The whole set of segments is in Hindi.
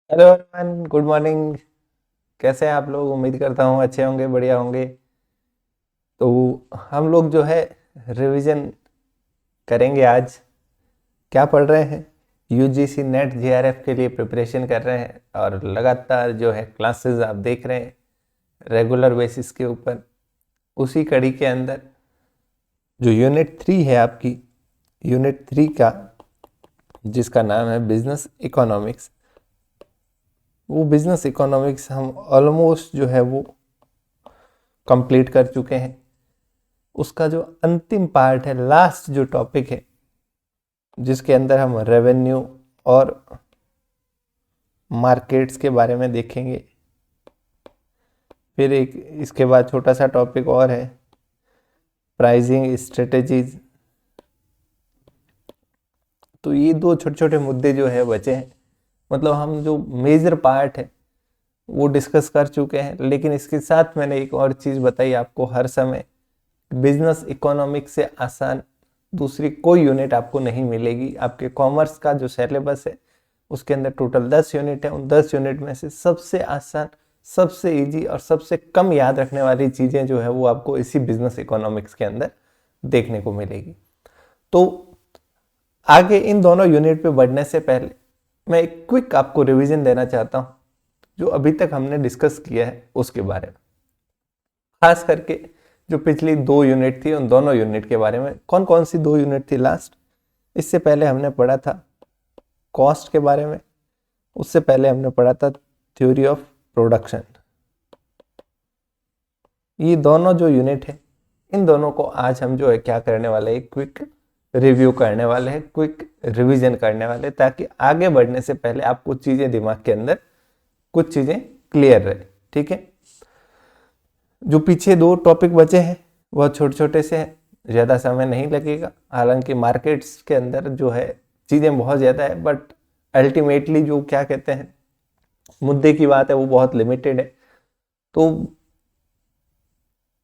Hello everyone, good morning. कैसे हैं आप लोग? उम्मीद करता हूँ अच्छे होंगे, बढ़िया होंगे। तो हम लोग जो है रिवीजन करेंगे आज। क्या पढ़ रहे हैं? यूजीसी नेट जेआरएफ के लिए प्रिपरेशन कर रहे हैं और लगातार जो है क्लासेस आप देख रहे हैं रेगुलर बेसिस के ऊपर। उसी कड़ी के अंदर जो यूनिट 3 है आपकी, यूनिट 3 का जिसका नाम है बिजनेस इकोनॉमिक्स, वो बिजनेस इकोनॉमिक्स हम ऑलमोस्ट जो है वो कंप्लीट कर चुके हैं। उसका जो अंतिम पार्ट है, लास्ट जो टॉपिक है, जिसके अंदर हम रेवेन्यू और मार्केट्स के बारे में देखेंगे। फिर एक इसके बाद छोटा सा टॉपिक और है, प्राइसिंग स्ट्रेटेजीज। तो ये दो छोटे छोटे मुद्दे जो है बचे हैं। मतलब हम जो मेजर पार्ट है वो डिस्कस कर चुके हैं, लेकिन इसके साथ मैंने एक और चीज़ बताई आपको हर समय। बिजनेस इकोनॉमिक्स से आसान दूसरी कोई यूनिट आपको नहीं मिलेगी। आपके कॉमर्स का जो सिलेबस है उसके अंदर टोटल 10 यूनिट है। उन 10 यूनिट में से सबसे आसान, सबसे इजी और सबसे कम याद रखने वाली चीज़ें जो है वो आपको इसी बिजनेस इकोनॉमिक्स के अंदर देखने को मिलेगी। तो आगे इन दोनों यूनिट पे बढ़ने से पहले मैं एक क्विक आपको रिवीजन देना चाहता हूँ जो अभी तक हमने डिस्कस किया है उसके बारे में। खास करके जो पिछली 2 यूनिट थी उन दोनों यूनिट के बारे में। कौन कौन सी 2 यूनिट थी लास्ट? इससे पहले हमने पढ़ा था कॉस्ट के बारे में, उससे पहले हमने पढ़ा था थ्योरी ऑफ प्रोडक्शन। ये दोनों जो यूनिट है, इन दोनों को आज हम जो है क्या करने वाले हैं, क्विक रिव्यू करने वाले हैं, क्विक रिवीजन करने वाले हैं, ताकि आगे बढ़ने से पहले आपको चीज़ें दिमाग के अंदर कुछ चीज़ें क्लियर रहे। ठीक है? जो पीछे 2 टॉपिक बचे हैं वह छोटे छोटे से हैं, ज़्यादा समय नहीं लगेगा। हालांकि मार्केट्स के अंदर जो है चीज़ें बहुत ज़्यादा है, बट अल्टीमेटली जो क्या कहते हैं मुद्दे की बात है वो बहुत लिमिटेड है। तो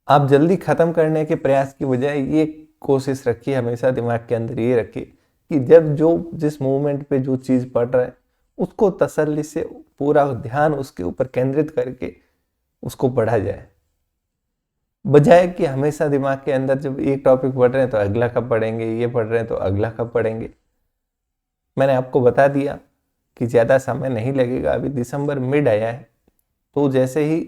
आप जल्दी ख़त्म करने के प्रयास की बजाय ये कोशिश रखिए, हमेशा दिमाग के अंदर ये रखिए कि जब जो जिस मूवमेंट पे जो चीज़ पढ़ रहे हैं उसको तसल्ली से पूरा ध्यान उसके ऊपर केंद्रित करके उसको पढ़ा जाए, बजाय कि हमेशा दिमाग के अंदर जब एक टॉपिक पढ़ रहे हैं तो अगला कब पढ़ेंगे, ये पढ़ रहे हैं तो अगला कब पढ़ेंगे। मैंने आपको बता दिया कि ज़्यादा समय नहीं लगेगा। अभी दिसंबर मिड आया है, तो जैसे ही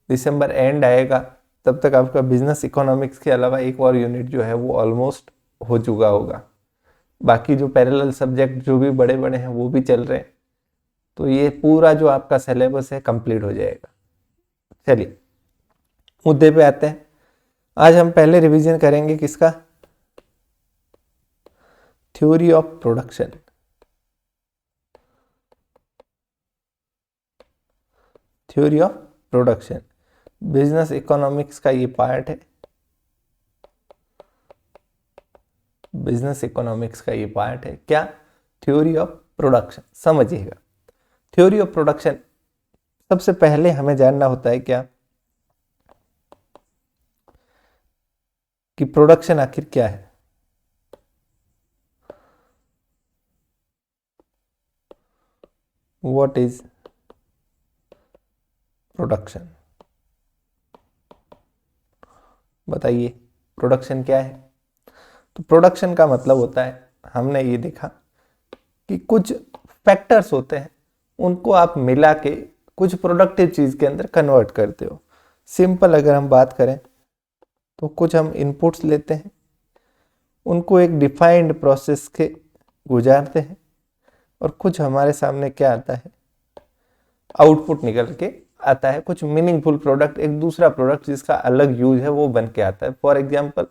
दिसंबर एंड आएगा तब तक आपका बिजनेस इकोनॉमिक्स के अलावा एक और यूनिट जो है वो ऑलमोस्ट हो चुका होगा। बाकी जो पैरेलल सब्जेक्ट जो भी बड़े बड़े हैं वो भी चल रहे हैं, तो ये पूरा जो आपका सिलेबस है कंप्लीट हो जाएगा। चलिए मुद्दे पे आते हैं। आज हम पहले रिवीजन करेंगे किसका? Theory of production. Theory of production business economics का ये पार्ट है। बिजनेस इकोनॉमिक्स का ये पार्ट है क्या? Theory of production. समझिएगा, थ्योरी ऑफ प्रोडक्शन सबसे पहले हमें जानना होता है क्या कि प्रोडक्शन आखिर क्या है। What is production? बताइए प्रोडक्शन क्या है? तो प्रोडक्शन का मतलब होता है, हमने ये देखा कि कुछ फैक्टर्स होते हैं, उनको आप मिला के कुछ प्रोडक्टिव चीज़ के अंदर कन्वर्ट करते हो। सिंपल अगर हम बात करें तो कुछ हम इनपुट्स लेते हैं, उनको एक डिफाइंड प्रोसेस के गुजारते हैं, और कुछ हमारे सामने क्या आता है, आउटपुट निकल के आता है। कुछ मीनिंगफुल प्रोडक्ट, एक दूसरा प्रोडक्ट जिसका अलग यूज है वो बन के आता है। फॉर एग्जाम्पल,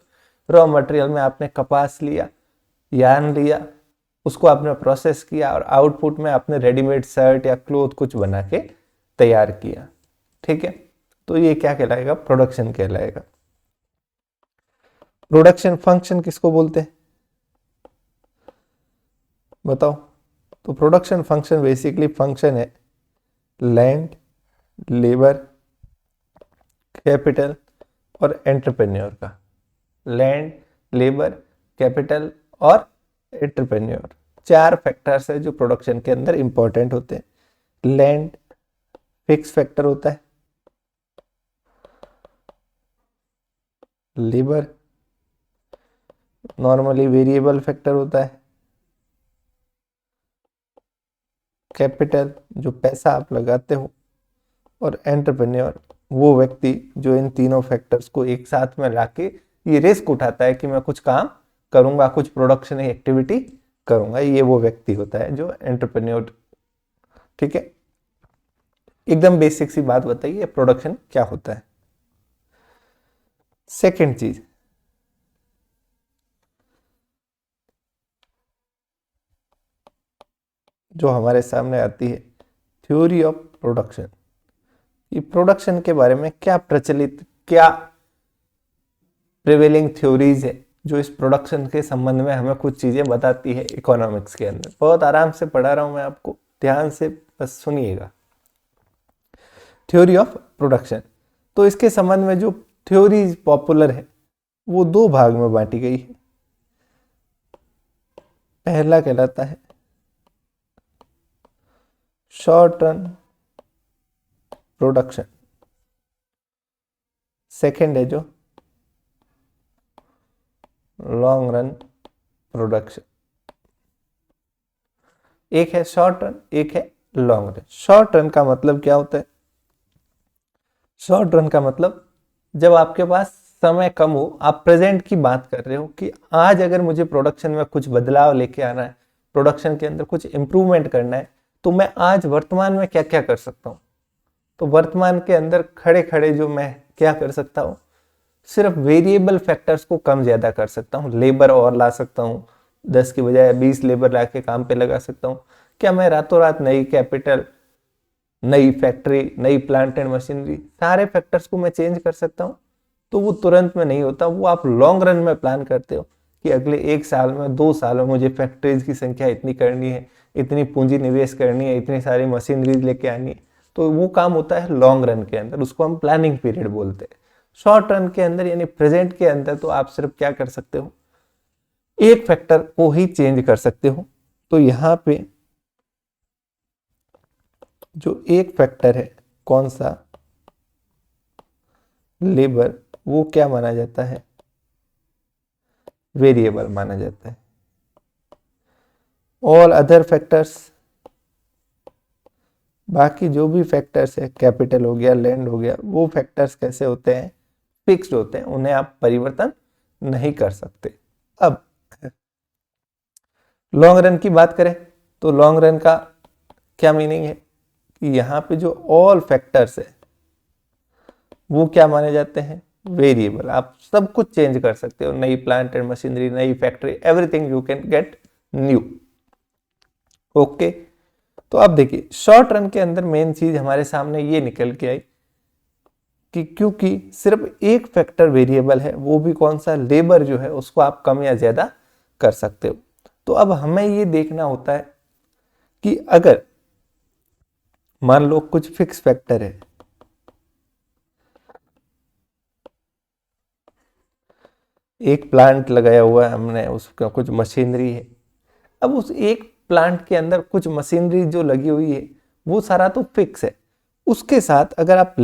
रॉ मटेरियल में आपने कपास लिया, यार्न लिया, उसको आपने प्रोसेस किया, और आउटपुट में आपने रेडीमेड शर्ट या क्लोथ कुछ बना के तैयार किया। ठीक है? तो ये क्या कहलाएगा? प्रोडक्शन कहलाएगा। प्रोडक्शन फंक्शन किसको बोलते हैं बताओ? तो प्रोडक्शन फंक्शन बेसिकली फंक्शन है लैंड, लेबर, कैपिटल और एंटरप्रेन्योर का। लैंड, लेबर, कैपिटल और एंटरप्रेन्योर, 4 फैक्टर्स है जो प्रोडक्शन के अंदर इंपॉर्टेंट होते हैं। लैंड फिक्स फैक्टर होता है, लेबर नॉर्मली वेरिएबल फैक्टर होता है, कैपिटल जो पैसा आप लगाते हो, और एंटरप्रेन्योर वो व्यक्ति जो इन तीनों फैक्टर्स को एक साथ में लाके ये रिस्क उठाता है कि मैं कुछ काम करूंगा, कुछ प्रोडक्शन एक्टिविटी करूंगा, ये वो व्यक्ति होता है जो एंटरप्रेन्योर। ठीक है, एकदम बेसिक सी बात बताइए प्रोडक्शन क्या होता है। सेकंड चीज, जो हमारे सामने आती है, थ्योरी ऑफ प्रोडक्शन। ये प्रोडक्शन के बारे में क्या प्रचलित, क्या प्रिवेलिंग थ्योरीज है जो इस प्रोडक्शन के संबंध में हमें कुछ चीजें बताती है इकोनॉमिक्स के अंदर। बहुत आराम से पढ़ा रहा हूं मैं आपको, ध्यान से बस सुनिएगा। थ्योरी ऑफ प्रोडक्शन, तो इसके संबंध में जो थ्योरी पॉपुलर है वो दो भाग में बांटी गई है। पहला कहलाता है शॉर्ट रन प्रोडक्शन, सेकंड है जो लॉन्ग रन प्रोडक्शन। एक है शॉर्ट रन, एक है लॉन्ग रन। शॉर्ट रन का मतलब क्या होता है? शॉर्ट रन का मतलब जब आपके पास समय कम हो, आप प्रेजेंट की बात कर रहे हो कि आज अगर मुझे प्रोडक्शन में कुछ बदलाव लेके आना है, प्रोडक्शन के अंदर कुछ इंप्रूवमेंट करना है, तो मैं आज वर्तमान में क्या क्या कर सकता हूं। तो वर्तमान के अंदर खड़े खड़े जो मैं क्या कर सकता हूं, सिर्फ वेरिएबल फैक्टर्स को कम ज्यादा कर सकता हूं। लेबर और ला सकता हूं, 10 की बजाय 20 लेबर ला के काम पे लगा सकता हूं। क्या मैं रातों रात नई कैपिटल, नई फैक्ट्री, नई प्लांट एंड मशीनरी, सारे फैक्टर्स को मैं चेंज कर सकता हूं? तो वो तुरंत में नहीं होता, वो आप लॉन्ग रन में प्लान करते हो कि अगले 1 साल में, 2 साल में मुझे फैक्ट्रीज की संख्या इतनी करनी है, इतनी पूंजी निवेश करनी है, इतनी सारी मशीनरीज लेके आनी है। तो वो काम होता है लॉन्ग रन के अंदर, उसको हम प्लानिंग पीरियड बोलते हैं। शॉर्ट रन के अंदर यानी प्रेजेंट के अंदर तो आप सिर्फ क्या कर सकते हो, एक फैक्टर को ही चेंज कर सकते हो। तो यहां पे जो एक फैक्टर है, कौन सा, लेबर, वो क्या माना जाता है, वेरिएबल माना जाता है। ऑल अदर फैक्टर्स, बाकी जो भी फैक्टर्स है, कैपिटल हो गया, लैंड हो गया, वो फैक्टर्स कैसे होते हैं, फिक्स्ड होते हैं, उन्हें आप परिवर्तन नहीं कर सकते। अब लॉन्ग रन की बात करें तो लॉन्ग रन का क्या मीनिंग है कि यहाँ पे जो ऑल फैक्टर्स है वो क्या माने जाते हैं, वेरिएबल। आप सब कुछ चेंज कर सकते हो, नई प्लांट एंड मशीनरी, नई factory, everything you can get new. Okay, तो अब देखिए शॉर्ट रन के अंदर मेन चीज हमारे सामने ये निकल के आई कि क्योंकि सिर्फ एक फैक्टर वेरिएबल है, वो भी कौन सा, लेबर जो है, उसको आप कम या ज्यादा कर सकते हो। तो अब हमें ये देखना होता है कि अगर मान लो कुछ फिक्स फैक्टर है, एक प्लांट लगाया हुआ है हमने, उसका कुछ मशीनरी है। अब उस एक प्लांट के अंदर कुछ मशीनरी जो लगी हुई है वो सारा तो फिक्स है, उसके साथ अगर आप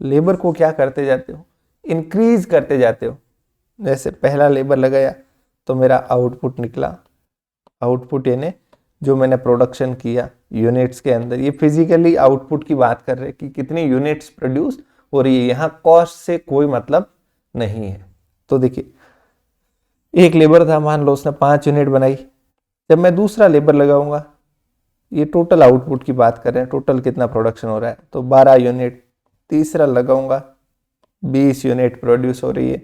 लेबर को क्या करते जाते हो, इंक्रीज करते जाते हो। जैसे पहला लेबर लगाया तो मेरा आउटपुट निकला, आउटपुट यानी जो मैंने प्रोडक्शन किया यूनिट्स के अंदर, ये फिजिकली आउटपुट की बात कर रहे हैं कि कितनी यूनिट्स प्रोड्यूस हो रही है, यहाँ कॉस्ट से कोई मतलब नहीं है। तो देखिए एक लेबर था, मान लो उसने 5 यूनिट बनाई, जब मैं दूसरा लेबर लगाऊंगा, ये टोटल आउटपुट की बात कर रहे हैं, टोटल कितना प्रोडक्शन हो रहा है, तो 12 यूनिट, तीसरा लगाऊंगा 20 यूनिट प्रोड्यूस हो रही है,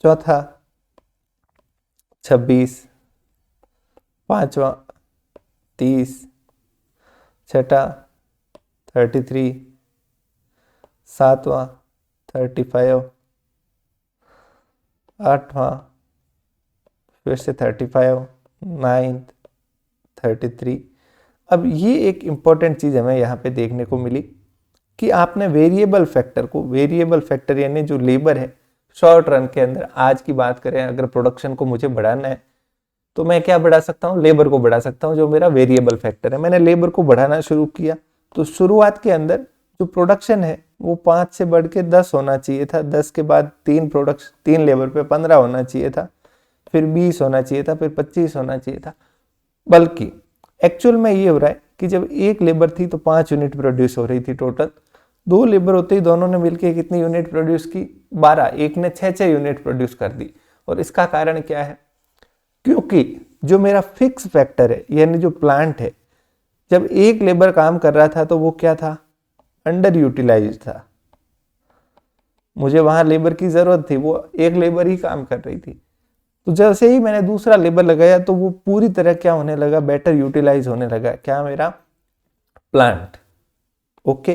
चौथा 26, पांचवा 30, छठा 33, सातवां 35, आठवां फिर से 35, 9th 33। अब ये एक इंपॉर्टेंट चीज हमें यहाँ पे देखने को मिली कि आपने वेरिएबल फैक्टर को, वेरिएबल फैक्टर यानी जो लेबर है, शॉर्ट रन के अंदर आज की बात करें, अगर प्रोडक्शन को मुझे बढ़ाना है तो मैं क्या बढ़ा सकता हूँ, लेबर को बढ़ा सकता हूँ, जो मेरा वेरिएबल फैक्टर है। मैंने लेबर को बढ़ाना शुरू किया तो शुरुआत के अंदर जो प्रोडक्शन है वो 5 से बढ़ के 10 होना चाहिए था, 10 के बाद 3 लेबर पे 15 होना चाहिए था, फिर 20 होना चाहिए था, फिर 25 होना चाहिए था। बल्कि एक्चुअल में ये हो रहा है कि जब एक लेबर थी तो 5 यूनिट प्रोड्यूस हो रही थी टोटल, 2 लेबर होते ही दोनों ने मिलकर कितनी यूनिट प्रोड्यूस की, 12, एक ने 6 यूनिट प्रोड्यूस कर दी। और इसका कारण क्या है, क्योंकि जो मेरा फिक्स फैक्टर है यानी जो प्लांट है, जब एक लेबर काम कर रहा था तो वो क्या था, अंडर यूटिलाइज था। मुझे वहां लेबर की जरूरत थी, वो एक लेबर ही काम कर रही थी। तो जैसे ही मैंने दूसरा लेबर लगाया तो वो पूरी तरह क्या होने लगा, बेटर यूटिलाइज होने लगा, क्या, मेरा प्लांट। ओके,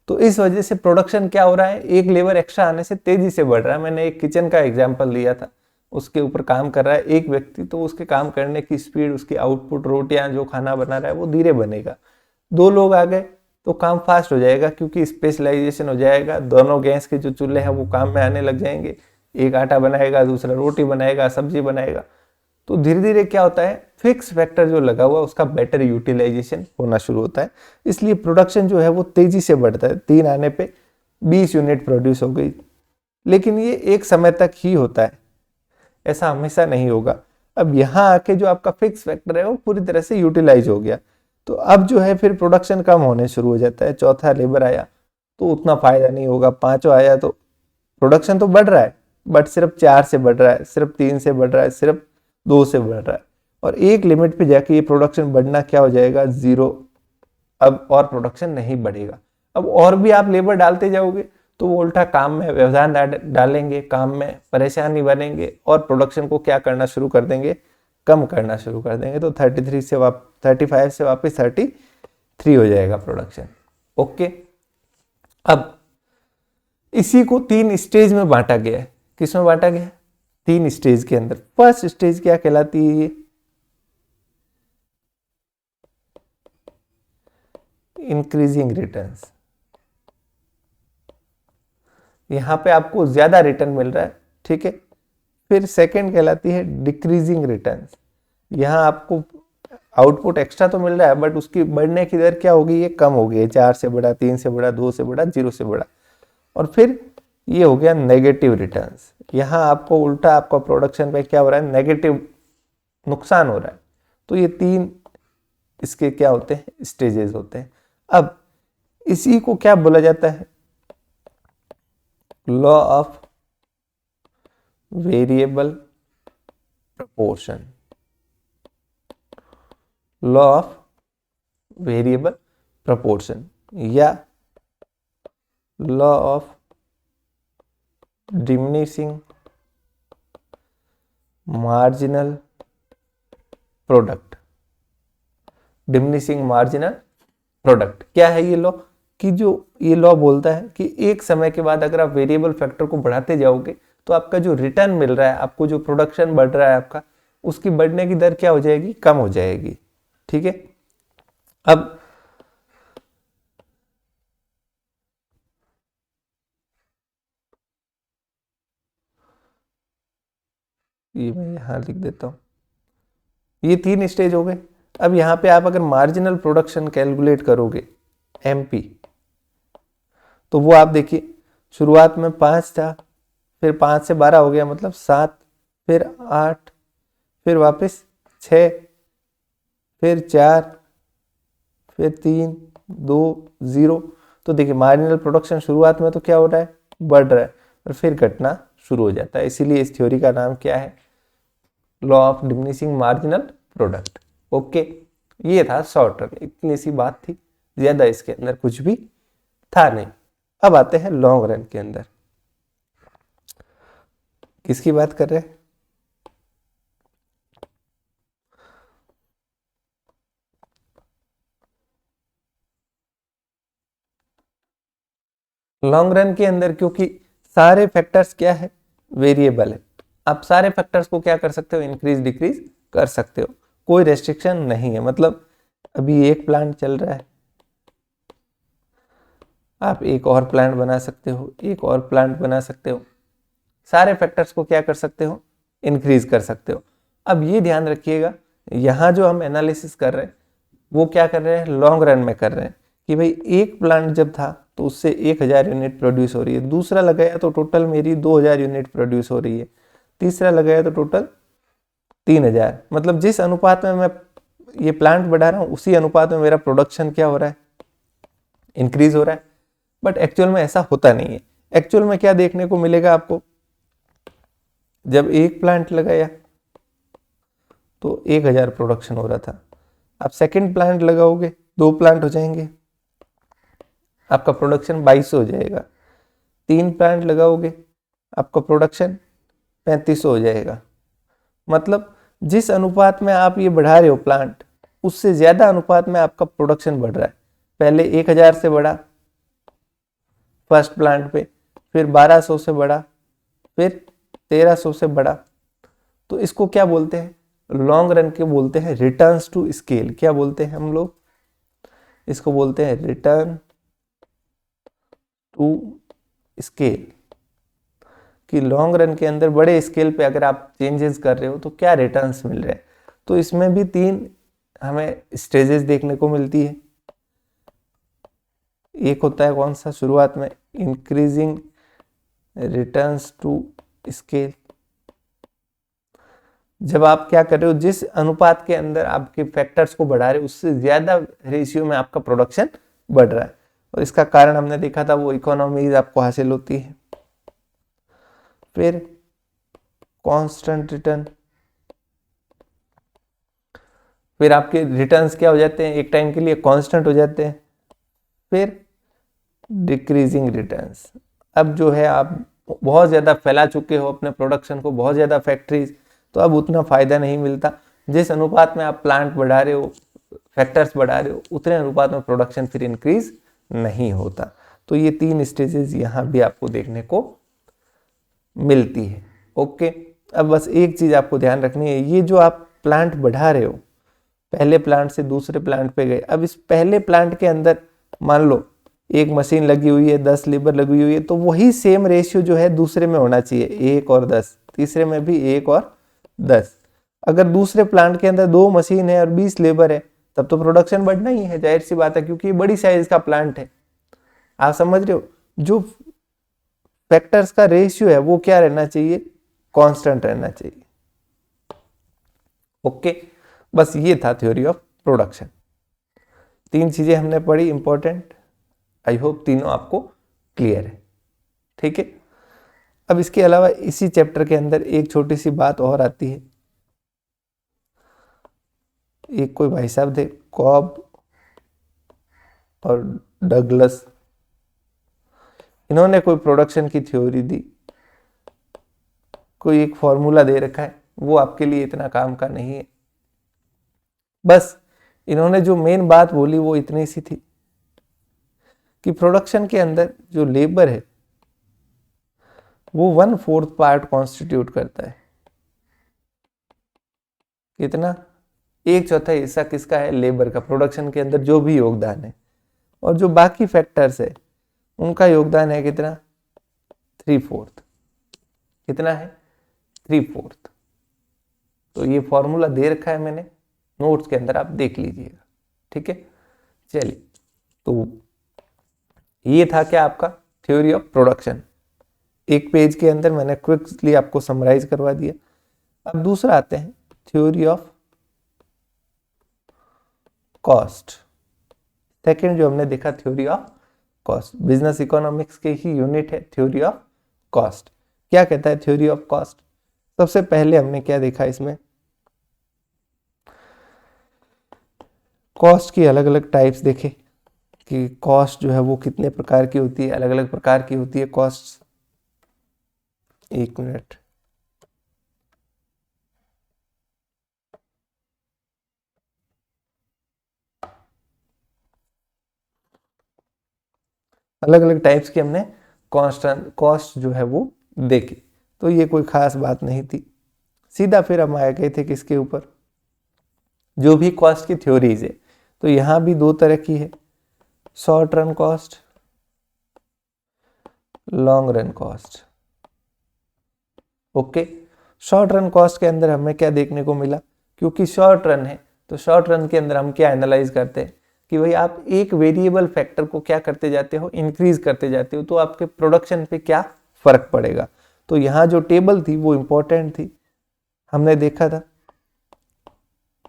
तो इस वजह से प्रोडक्शन क्या हो रहा है, एक लेबर एक्स्ट्रा आने से तेजी से बढ़ रहा है। मैंने एक किचन का एग्जांपल लिया था, उसके ऊपर काम कर रहा है एक व्यक्ति, तो उसके काम करने की स्पीड, उसकी आउटपुट, रोटियां जो खाना बना रहा है वो धीरे बनेगा। 2 लोग आ गए तो काम फास्ट हो जाएगा, क्योंकि स्पेशलाइजेशन हो जाएगा, दोनों गैस के जो चूल्हे हैं वो काम में आने लग जाएंगे। एक आटा बनाएगा, दूसरा रोटी बनाएगा, सब्जी बनाएगा। तो धीरे धीरे क्या होता है, फिक्स फैक्टर जो लगा हुआ उसका बेटर यूटिलाइजेशन होना शुरू होता है, इसलिए प्रोडक्शन जो है वो तेजी से बढ़ता है। 3 आने पे 20 यूनिट प्रोड्यूस हो गई, लेकिन ये एक समय तक ही होता है, ऐसा हमेशा नहीं होगा। अब यहाँ आके जो आपका फिक्स फैक्टर है वो पूरी तरह से यूटिलाइज हो गया, तो अब जो है फिर प्रोडक्शन कम होने शुरू हो जाता है। चौथा लेबर आया तो उतना फायदा नहीं होगा, 5वां आया तो प्रोडक्शन तो बढ़ रहा है, बट सिर्फ 4 से बढ़ रहा है, सिर्फ 3 से बढ़ रहा है, सिर्फ 2 से बढ़ रहा है, और एक लिमिट पे जाके ये प्रोडक्शन बढ़ना क्या हो जाएगा, 0। अब और प्रोडक्शन नहीं बढ़ेगा। अब और भी आप लेबर डालते जाओगे तो वो उल्टा काम में व्यवधान डालेंगे, काम में परेशानी बनेंगे, और प्रोडक्शन को क्या करना शुरू कर देंगे, कम करना शुरू कर देंगे। तो 35 से वापस 33 हो जाएगा प्रोडक्शन। ओके, अब इसी को 3 स्टेज में बांटा गया है। किसमें बांटा गया है, 3 स्टेज के अंदर। फर्स्ट स्टेज क्या कहलाती है, ये इंक्रीजिंग रिटर्न्स। यहां पे आपको ज्यादा रिटर्न मिल रहा है, ठीक है। फिर सेकंड कहलाती है डिक्रीजिंग रिटर्न्स। यहां आपको आउटपुट एक्स्ट्रा तो मिल रहा है, बट उसकी बढ़ने की दर क्या होगी, ये कम हो गई है, 4 से बढ़ा, 3 से बढ़ा, 2 से बढ़ा, 0 से बढ़ा। और फिर ये हो गया नेगेटिव रिटर्न्स। यहाँ आपको उल्टा आपका प्रोडक्शन पे क्या हो रहा है, नेगेटिव नुकसान हो रहा है। तो ये 3 इसके क्या होते हैं, स्टेजेस होते हैं। अब इसी को क्या बोला जाता है, law of variable proportion. Law of variable proportion या law of diminishing marginal product. Diminishing marginal product क्या है ये लॉ, कि जो ये लॉ बोलता है कि एक समय के बाद अगर आप वेरिएबल फैक्टर को बढ़ाते जाओगे तो आपका जो रिटर्न मिल रहा है, आपको जो प्रोडक्शन बढ़ रहा है आपका, उसकी बढ़ने की दर क्या हो जाएगी, कम हो जाएगी। ठीक है, अब ये मैं यहां लिख देता हूं, ये 3 स्टेज हो गए। अब यहां पे आप अगर मार्जिनल प्रोडक्शन कैलकुलेट करोगे एमपी, तो वो आप देखिए शुरुआत में 5 था, फिर 5 से 12 हो गया, मतलब 7, फिर 8, फिर वापस 6, फिर 4, फिर 3, 2, 0। तो देखिए मार्जिनल प्रोडक्शन शुरुआत में तो क्या हो रहा है, बढ़ रहा है, और फिर घटना शुरू हो जाता है। इसीलिए इस थ्योरी का नाम क्या है, law of diminishing marginal product. Okay, ये था शॉर्ट रन, इतनी सी बात थी, ज्यादा इसके अंदर कुछ भी था नहीं। अब आते हैं लॉन्ग रन के अंदर। किसकी बात कर रहे हैं, लॉन्ग रन के अंदर, क्योंकि सारे फैक्टर्स क्या है, वेरिएबल है। आप सारे फैक्टर्स को क्या कर सकते हो, इंक्रीज डिक्रीज कर सकते हो, कोई रेस्ट्रिक्शन नहीं है। मतलब अभी एक प्लांट चल रहा है, आप एक और प्लांट बना सकते हो, एक और प्लांट बना सकते हो, सारे फैक्टर्स को क्या कर सकते हो, इंक्रीज कर सकते हो। अब ये ध्यान रखिएगा, यहाँ जो हम एनालिसिस कर रहे हैं वो क्या कर रहे हैं, लॉन्ग रन में कर रहे हैं कि भाई एक प्लांट जब था तो उससे 1000 यूनिट प्रोड्यूस हो रही है, दूसरा लगाया तो टोटल मेरी 2000 यूनिट प्रोड्यूस हो रही है, तीसरा लगाया तो टोटल 3000। मतलब जिस अनुपात में मैं ये प्लांट बढ़ा रहा हूँ उसी अनुपात में मेरा प्रोडक्शन क्या हो रहा है, इंक्रीज हो रहा है। बट एक्चुअल में ऐसा होता नहीं है। एक्चुअल में क्या देखने को मिलेगा आपको, जब एक प्लांट लगाया तो 1000 प्रोडक्शन हो रहा था, आप सेकंड प्लांट लगाओगे 2 प्लांट हो जाएंगे, आपका प्रोडक्शन 2200 हो जाएगा, 3 प्लांट लगाओगे आपका प्रोडक्शन 3500 हो जाएगा। मतलब जिस अनुपात में आप ये बढ़ा रहे हो प्लांट, उससे ज्यादा अनुपात में आपका प्रोडक्शन बढ़ रहा है। पहले 1000 से बढ़ा फर्स्ट प्लांट पे, फिर 1200 से बढ़ा, फिर 1300 से बढ़ा। तो इसको क्या बोलते हैं, लॉन्ग रन के बोलते हैं रिटर्न्स टू स्केल। क्या बोलते हैं हम लोग, इसको बोलते हैं रिटर्न टू स्केल, कि लॉन्ग रन के अंदर बड़े स्केल पे अगर आप चेंजेस कर रहे हो तो क्या रिटर्न्स मिल रहे हैं। तो इसमें भी 3 हमें स्टेजेस देखने को मिलती है। एक होता है कौन सा, शुरुआत में इंक्रीजिंग रिटर्न्स टू स्केल, जब आप क्या कर रहे हो, जिस अनुपात के अंदर आपके फैक्टर्स को बढ़ा रहे हो उससे ज्यादा रेशियो में आपका प्रोडक्शन बढ़ रहा है। और इसका कारण हमने देखा था, वो इकोनॉमीज आपको हासिल होती है। फिर कांस्टेंट रिटर्न, फिर आपके रिटर्न्स क्या हो जाते हैं, एक टाइम के लिए कांस्टेंट हो जाते हैं। फिर डिक्रीजिंग रिटर्न्स, अब जो है आप बहुत ज़्यादा फैला चुके हो अपने प्रोडक्शन को, बहुत ज़्यादा फैक्ट्रीज, तो अब उतना फ़ायदा नहीं मिलता। जिस अनुपात में आप प्लांट बढ़ा रहे हो, फैक्टर्स बढ़ा रहे हो, उतने अनुपात में प्रोडक्शन फिर इंक्रीज नहीं होता। तो ये 3 स्टेजेस यहाँ भी आपको देखने को मिलती है। ओके, अब बस एक चीज़ आपको ध्यान रखनी है, ये जो आप प्लांट बढ़ा रहे हो, पहले प्लांट से दूसरे प्लांट पे गए, अब इस पहले प्लांट के अंदर मान लो एक मशीन लगी हुई है, 10 लेबर लगी हुई है, तो वही सेम रेशियो जो है दूसरे में होना चाहिए, 1 और 10, तीसरे में भी 1 और 10। अगर दूसरे प्लांट के अंदर 2 मशीन है और 20 लेबर है, तब तो प्रोडक्शन बढ़ना ही है, जाहिर सी बात है, क्योंकि ये बड़ी साइज का प्लांट है। आप समझ रहे हो, जो फैक्टर्स का रेशियो है वो क्या रहना चाहिए, कांस्टेंट रहना चाहिए। ओके, बस ये था थ्योरी ऑफ प्रोडक्शन। 3 चीजें हमने पढ़ी इंपॉर्टेंट, आई होप तीनों आपको क्लियर है। ठीक है, अब इसके अलावा इसी चैप्टर के अंदर एक छोटी सी बात और आती है। एक कोई भाई साहब थे, कॉब और डगलस, इन्होंने कोई प्रोडक्शन की थ्योरी दी, कोई एक फॉर्मूला दे रखा है, वो आपके लिए इतना काम का नहीं है। बस इन्होंने जो मेन बात बोली वो इतनी सी थी कि प्रोडक्शन के अंदर जो लेबर है वो 1/4 पार्ट कॉन्स्टिट्यूट करता है। कितना, 1/4 हिस्सा किसका है, लेबर का, प्रोडक्शन के अंदर जो भी योगदान है। और जो बाकी फैक्टर्स है उनका योगदान है कितना, 3/4। कितना है, 3/4। तो ये फॉर्मूला दे रखा है मैंने, नोट्स के अंदर आप देख लीजिएगा। ठीक है, चलिए, तो ये था क्या आपका थ्योरी ऑफ प्रोडक्शन। एक पेज के अंदर मैंने क्विकली आपको समराइज करवा दिया। अब दूसरा आते हैं, थ्योरी ऑफ कॉस्ट। सेकंड जो हमने देखा, theory of cost, business economics के ही यूनिट है थ्योरी ऑफ कॉस्ट। क्या कहता है थ्योरी ऑफ कॉस्ट, सबसे पहले हमने क्या देखा इसमें, कॉस्ट की अलग अलग टाइप्स देखे कि कॉस्ट जो है वो कितने प्रकार की होती है, अलग अलग प्रकार की होती है कॉस्ट। एक मिनट, अलग अलग टाइप्स की हमने कॉस्ट जो है वो देखी। तो ये कोई खास बात नहीं थी। सीधा फिर हम आए गए थे किसके ऊपर, जो भी कॉस्ट की थ्योरीज है। तो यहां भी 2 तरह की है, short run cost, long run cost. Okay, short run cost के अंदर हमें क्या देखने को मिला, क्योंकि शॉर्ट रन है तो शॉर्ट रन के अंदर हम क्या एनालाइज करते हैं कि भाई आप एक वेरिएबल फैक्टर को क्या करते जाते हो, इंक्रीज करते जाते हो, तो आपके प्रोडक्शन पे क्या फर्क पड़ेगा। तो यहाँ जो टेबल थी वो इंपॉर्टेंट थी। हमने देखा था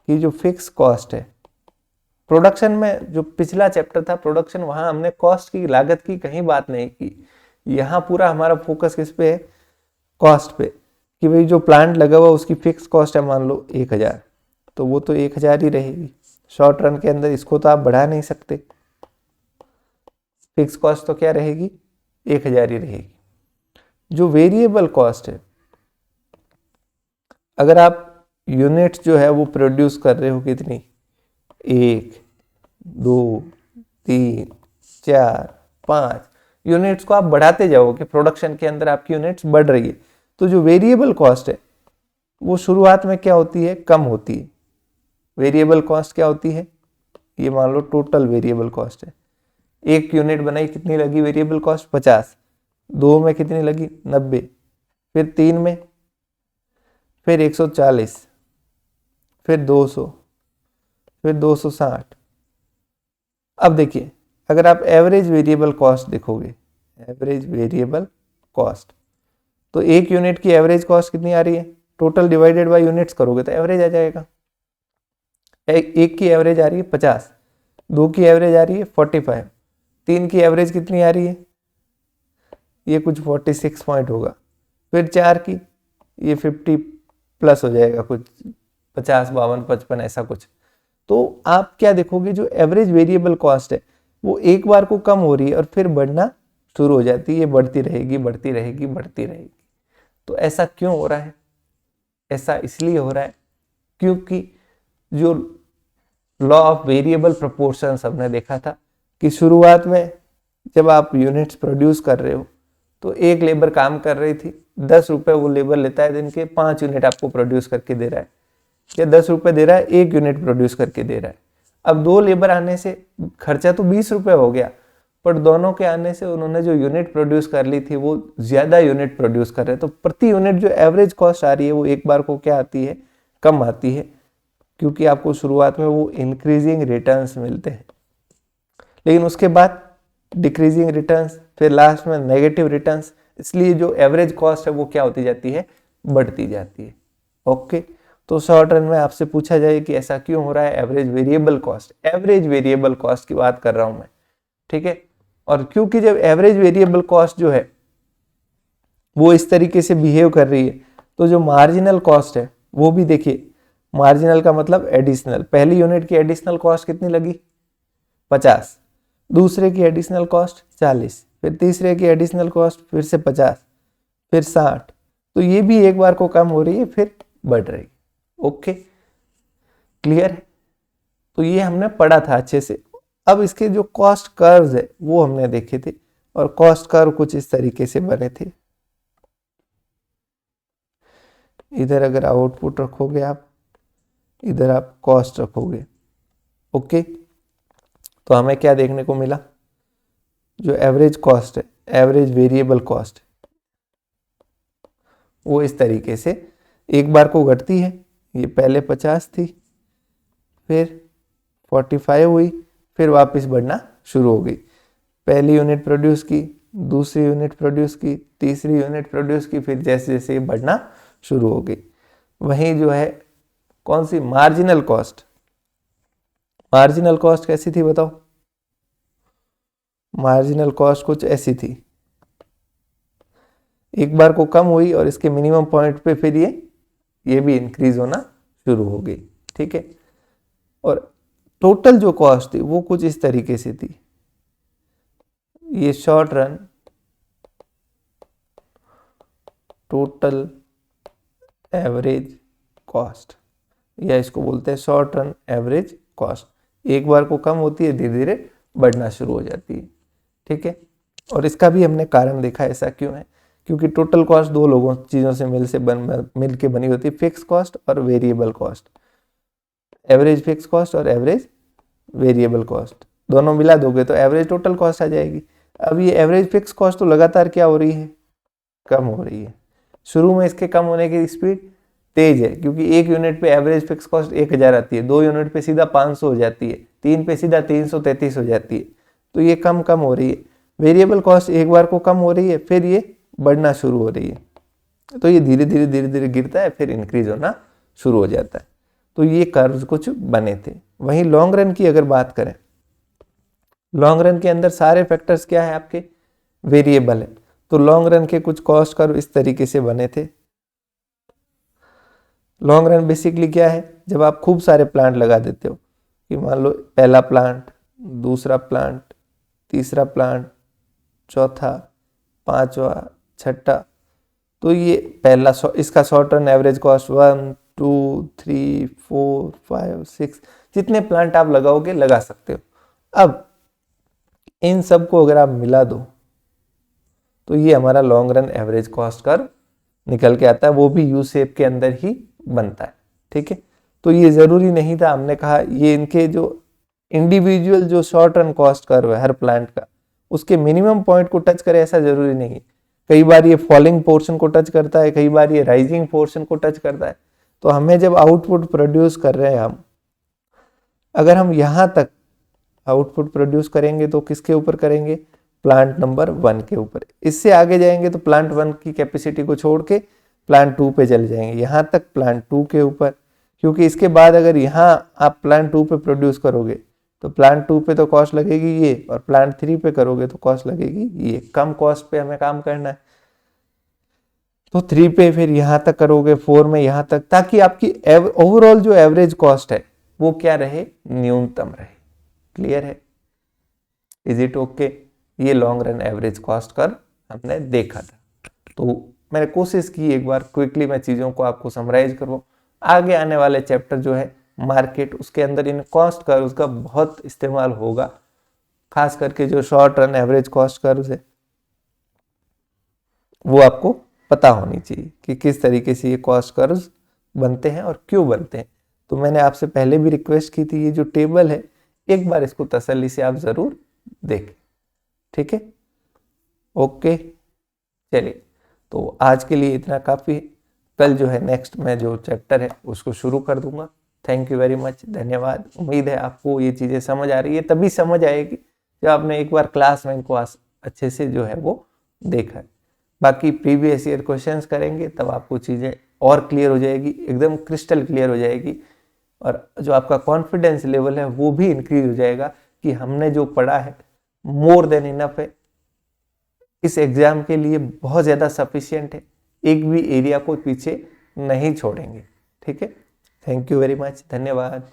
कि जो फिक्स कॉस्ट है प्रोडक्शन में, जो पिछला चैप्टर था प्रोडक्शन, वहां हमने कॉस्ट की, लागत की कहीं बात नहीं की। यहाँ पूरा हमारा फोकस किस पे है, कॉस्ट पे, कि भाई जो प्लांट लगा हुआ उसकी फिक्स कॉस्ट है मान लो 1000, तो वो तो 1000 ही रहेगी। शॉर्ट रन के अंदर इसको तो आप बढ़ा नहीं सकते, फिक्स कॉस्ट तो क्या रहेगी, 1000 ही रहेगी। जो वेरिएबल कॉस्ट है, अगर आप यूनिट्स जो है वो प्रोड्यूस कर रहे हो कितनी, 1 2 3 4 5 यूनिट्स को आप बढ़ाते जाओगे, प्रोडक्शन के अंदर आपकी यूनिट्स बढ़ रही है, तो जो वेरिएबल कॉस्ट है वो शुरुआत में क्या होती है, कम होती है। वेरिएबल कॉस्ट क्या होती है, ये मान लो टोटल वेरिएबल कॉस्ट है। एक यूनिट बनाई, कितनी लगी वेरिएबल कॉस्ट, 50। 2 में कितनी लगी, 90। फिर 3 में, फिर 140, फिर 200, फिर 260। अब देखिए, अगर आप एवरेज वेरिएबल कॉस्ट देखोगे, एवरेज वेरिएबल कॉस्ट, तो एक यूनिट की एवरेज कॉस्ट कितनी आ रही है, टोटल डिवाइडेड बाय यूनिट्स करोगे तो एवरेज आ जाएगा। एक की एवरेज आ रही है 50, 2 की एवरेज आ रही है 45, 3 की एवरेज कितनी आ रही है, ये कुछ 46 पॉइंट होगा, फिर 4 की ये 50 प्लस हो जाएगा, कुछ 50 52 55 ऐसा कुछ। तो आप क्या देखोगे, जो एवरेज वेरिएबल कॉस्ट है वो एक बार को कम हो रही है और फिर बढ़ना शुरू हो जाती है, ये बढ़ती रहेगी बढ़ती रहेगी बढ़ती रहेगी। तो ऐसा क्यों हो रहा है, ऐसा इसलिए हो रहा है क्योंकि जो लॉ ऑफ वेरिएबल प्रोपोर्शंस हमने देखा था कि शुरुआत में जब आप यूनिट्स प्रोड्यूस कर रहे हो तो एक लेबर काम कर रही थी, 10 रुपए वो लेबर लेता है दिन के, 5 यूनिट आपको प्रोड्यूस करके दे रहा है, या 10 रुपए दे रहा है, 1 यूनिट प्रोड्यूस करके दे रहा है। अब 2 लेबर आने से खर्चा तो 20 रुपए हो गया, पर दोनों के आने से उन्होंने जो यूनिट प्रोड्यूस कर ली थी वो ज्यादा यूनिट प्रोड्यूस कर रहे हैं, तो प्रति यूनिट जो एवरेज कॉस्ट आ रही है वो एक बार को क्या आती है, कम आती है, क्योंकि आपको शुरुआत में वो इंक्रीजिंग रिटर्न्स मिलते हैं, लेकिन उसके बाद डिक्रीजिंग रिटर्न्स, फिर लास्ट में नेगेटिव रिटर्न्स, इसलिए जो एवरेज कॉस्ट है वो क्या होती जाती है, बढ़ती जाती है। ओके, तो शॉर्ट रन में आपसे पूछा जाए कि ऐसा क्यों हो रहा है, average variable cost, average variable cost की बात कर रहा हूं मैं, ठीक है। और क्योंकि जब एवरेज वेरिएबल कॉस्ट जो है वो इस तरीके से बिहेव कर रही है, तो जो मार्जिनल कॉस्ट है वो भी देखिए, मार्जिनल का मतलब एडिशनल, पहली यूनिट की एडिशनल कॉस्ट कितनी लगी, 50, दूसरे की एडिशनल कॉस्ट 40, फिर तीसरे की एडिशनल कॉस्ट फिर से 50, फिर 60, तो ये भी एक बार को कम हो रही है फिर बढ़ रही है। ओके, क्लियर है। तो ये हमने पढ़ा था अच्छे से। अब इसके जो कॉस्ट कर्व्स है वो हमने देखे थे, और कॉस्ट कर्व कुछ इस तरीके से बने थे। इधर अगर आउटपुट रखोगे आप, इधर आप कॉस्ट रखोगे, ओके, तो हमें क्या देखने को मिला, जो एवरेज कॉस्ट है, एवरेज वेरिएबल कॉस्ट, वो इस तरीके से एक बार को घटती है। ये पहले 50 थी, फिर 45 हुई, फिर वापस बढ़ना शुरू हो गई। पहली यूनिट प्रोड्यूस की, दूसरी यूनिट प्रोड्यूस की, तीसरी यूनिट प्रोड्यूस की, फिर जैसे जैसे ये बढ़ना शुरू हो गई। वहीं जो है कौन सी, मार्जिनल कॉस्ट, मार्जिनल कॉस्ट कैसी थी बताओ, मार्जिनल कॉस्ट कुछ ऐसी थी, एक बार को कम हुई और इसके मिनिमम पॉइंट पे फिर ये भी इंक्रीज होना शुरू हो गई, ठीक है। और टोटल जो कॉस्ट थी वो कुछ इस तरीके से थी, ये short run total average cost, या इसको बोलते हैं शॉर्ट रन एवरेज कॉस्ट, एक बार को कम होती है, धीरे धीरे बढ़ना शुरू हो जाती है, ठीक है। और इसका भी हमने कारण देखा, ऐसा क्यों है, क्योंकि टोटल कॉस्ट दो लोगों चीज़ों से मिल के बनी होती है, फिक्स कॉस्ट और variable cost, average fix cost और एवरेज वेरिएबल कॉस्ट, दोनों मिला दोगे तो एवरेज टोटल कॉस्ट आ जाएगी। अब ये एवरेज फिक्स कॉस्ट तो लगातार क्या हो रही है, कम हो रही है, शुरू में इसके कम होने की स्पीड तेज है, क्योंकि 1 यूनिट पे एवरेज फिक्स कॉस्ट 1000 आती है, 2 यूनिट पे सीधा 500 हो जाती है, 3 पे सीधा 333 हो जाती है। तो ये कम कम हो रही है। वेरिएबल कॉस्ट एक बार को कम हो रही है, फिर ये बढ़ना शुरू हो रही है। तो ये धीरे धीरे गिरता है, फिर इंक्रीज होना शुरू हो जाता है। तो ये कर्व्स कुछ बने थे। वहीं लॉन्ग रन की अगर बात करें, लॉन्ग रन के अंदर सारे फैक्टर्स क्या है आपके, वेरिएबल है। तो लॉन्ग रन के कुछ कॉस्ट कर्व इस तरीके से बने थे। लॉन्ग रन बेसिकली क्या है, जब आप खूब सारे प्लांट लगा देते हो, कि मान लो पहला प्लांट, दूसरा प्लांट, तीसरा प्लांट, चौथा, पांचवा, छठा, तो ये पहला इसका शॉर्ट रन एवरेज कॉस्ट 1 2 3 4 5 6, जितने प्लांट आप लगाओगे लगा सकते हो। अब इन सब को अगर आप मिला दो तो ये हमारा long run average cost curve निकल के आता है, वो भी यू शेप के अंदर ही बनता है। ठीक है, तो ये जरूरी नहीं था, हमने कहा ये इनके जो इंडिविजुअल जो शॉर्ट रन कॉस्ट कर्व है हर प्लांट का, उसके मिनिमम पॉइंट को टच करे ऐसा जरूरी नहीं है। कई बार ये फॉलिंग पोर्शन को टच करता है, कई बार ये राइजिंग पोर्शन को टच करता है। तो हमें जब आउटपुट प्रोड्यूस कर रहे हैं हम, अगर हम यहां तक आउटपुट प्रोड्यूस करेंगे तो किसके ऊपर करेंगे, प्लांट नंबर 1 के ऊपर। इससे आगे जाएंगे तो प्लांट 1 की कैपेसिटी को छोड़ के प्लांट 2 पे चले जाएंगे, यहां तक प्लांट 2 के ऊपर। क्योंकि इसके बाद अगर यहाँ आप प्लांट 2 पे प्रोड्यूस करोगे तो प्लांट 2 पे तो कॉस्ट लगेगी ये, और प्लांट 3 पे करोगे तो कॉस्ट लगेगी ये। कम कॉस्ट पे हमें काम करना है, तो 3 पे फिर यहाँ तक करोगे, 4 में यहाँ तक, ताकि आपकी ओवरऑल जो एवरेज कॉस्ट है वो क्या रहे, न्यूनतम रहे। क्लियर है, इज इट ओके? ये long run average cost curve हमने देखा था। तो मैंने कोशिश की एक बार क्विकली मैं चीज़ों को आपको समराइज करूँ। आगे आने वाले चैप्टर जो है मार्केट, उसके अंदर इन कॉस्ट कर्व का बहुत इस्तेमाल होगा, खास करके जो short run average cost curve है वो आपको पता होनी चाहिए कि किस तरीके से ये कॉस्ट कर्व्स बनते हैं और क्यों बनते हैं। तो मैंने आपसे पहले भी रिक्वेस्ट की थी, ये जो टेबल है एक बार इसको तसल्ली से आप जरूर देखें। ठीक है, ओके, चलिए, तो आज के लिए इतना काफ़ी है। कल जो है नेक्स्ट में जो चैप्टर है उसको शुरू कर दूंगा। थैंक यू वेरी मच, धन्यवाद। उम्मीद है आपको ये चीज़ें समझ आ रही है, तभी समझ आएगी जब आपने एक बार क्लास में इनको अच्छे से जो है वो देखा है। बाकी प्रीवियस ईयर क्वेश्चंस करेंगे तब आपको चीज़ें और क्लियर हो जाएगी, एकदम क्रिस्टल क्लियर हो जाएगी, और जो आपका कॉन्फिडेंस लेवल है वो भी इंक्रीज हो जाएगा कि हमने जो पढ़ा है मोर देन इनफ है, इस एग्जाम के लिए बहुत ज़्यादा सफिशिएंट है, एक भी एरिया को पीछे नहीं छोड़ेंगे। ठीक है, थैंक यू वेरी मच, धन्यवाद।